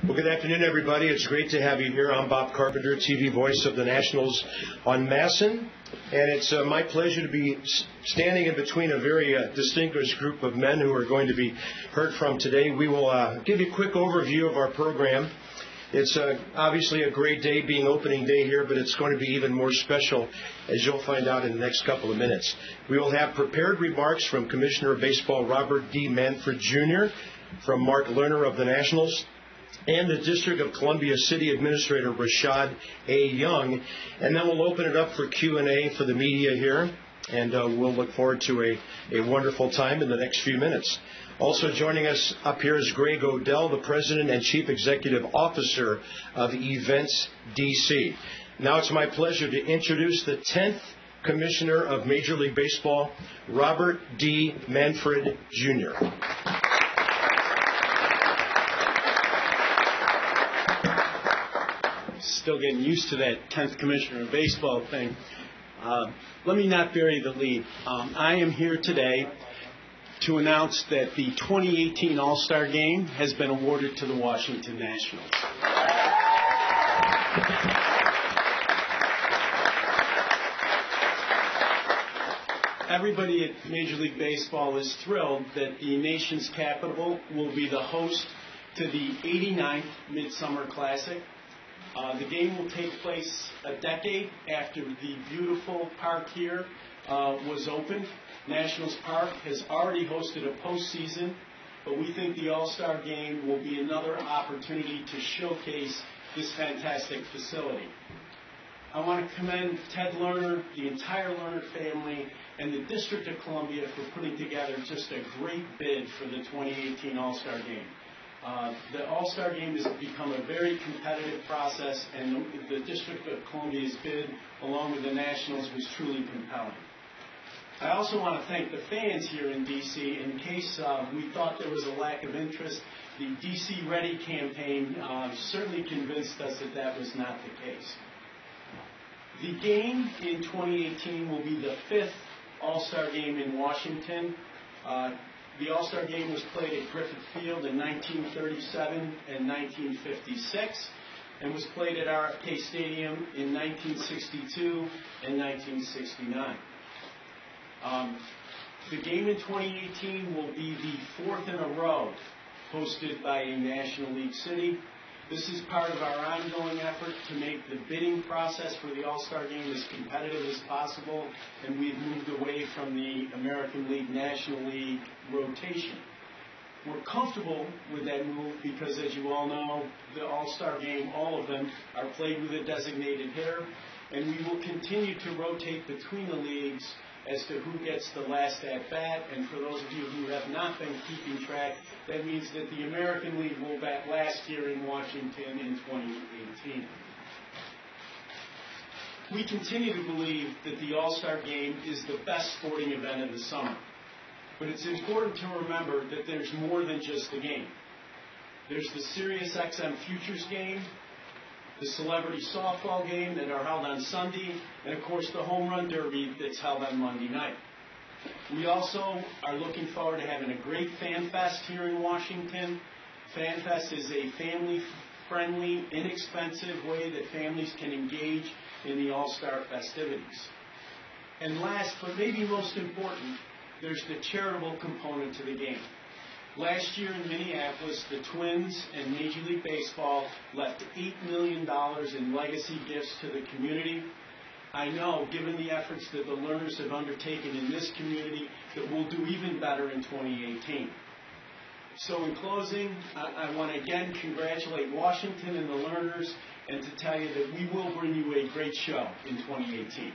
Well, good afternoon, everybody. It's great to have you here. I'm Bob Carpenter, TV voice of the Nationals on MASN, and it's my pleasure to be standing in between a very distinguished group of men who are going to be heard from today. We will give you a quick overview of our program. It's obviously a great day being opening day here, but it's going to be even more special, as you'll find out in the next couple of minutes. We will have prepared remarks from Commissioner of Baseball Robert D. Manfred, Jr., from Mark Lerner of the Nationals, and the District of Columbia City Administrator Rashad A. Young. And then we'll open it up for Q&A for the media here, and we'll look forward to a wonderful time in the next few minutes. Also joining us up here is Greg Odell, the President and Chief Executive Officer of Events DC. Now it's my pleasure to introduce the 10th Commissioner of Major League Baseball, Robert D. Manfred, Jr. Still getting used to that 10th Commissioner of Baseball thing. Let me not bury the lead. I am here today to announce that the 2018 All-Star Game has been awarded to the Washington Nationals. Everybody at Major League Baseball is thrilled that the nation's capital will be the host to the 89th Midsummer Classic. The game will take place a decade after the beautiful park here was opened. Nationals Park has already hosted a postseason, but we think the All-Star Game will be another opportunity to showcase this fantastic facility. I want to commend Ted Lerner, the entire Lerner family, and the District of Columbia for putting together just a great bid for the 2018 All-Star Game. The All-Star Game has become a very competitive process, and the District of Columbia's bid, along with the Nationals, was truly compelling. I also want to thank the fans here in D.C. In case we thought there was a lack of interest, the D.C. Ready campaign certainly convinced us that that was not the case. The game in 2018 will be the 5th All-Star Game in Washington. The All-Star Game was played at Griffith Field in 1937 and 1956 and was played at RFK Stadium in 1962 and 1969. The game in 2018 will be the 4th in a row hosted by a National League city. This is part of our ongoing effort to make the bidding process for the All-Star Game as competitive as possible, and we've moved away from the American League, National League rotation. We're comfortable with that move because, as you all know, the All-Star Game, all of them, are played with a designated hitter, and we will continue to rotate between the leagues as to who gets the last at-bat. And for those of you who have not been keeping track, that means that the American League will bat last year in Washington in 2018. We continue to believe that the All-Star Game is the best sporting event of the summer. But it's important to remember that there's more than just the game. There's the Sirius XM Futures Game, the Celebrity Softball Game that are held on Sunday, and of course the Home Run Derby that's held on Monday night. We also are looking forward to having a great Fan Fest here in Washington. Fan Fest is a family-friendly, inexpensive way that families can engage in the All-Star festivities. And last, but maybe most important, there's the charitable component to the game. Last year in Minneapolis, the Twins and Major League Baseball left $8 million in legacy gifts to the community. I know, given the efforts that the Lerners have undertaken in this community, that we'll do even better in 2018. So in closing, I want to again congratulate Washington and the Lerners and to tell you that we will bring you a great show in 2018.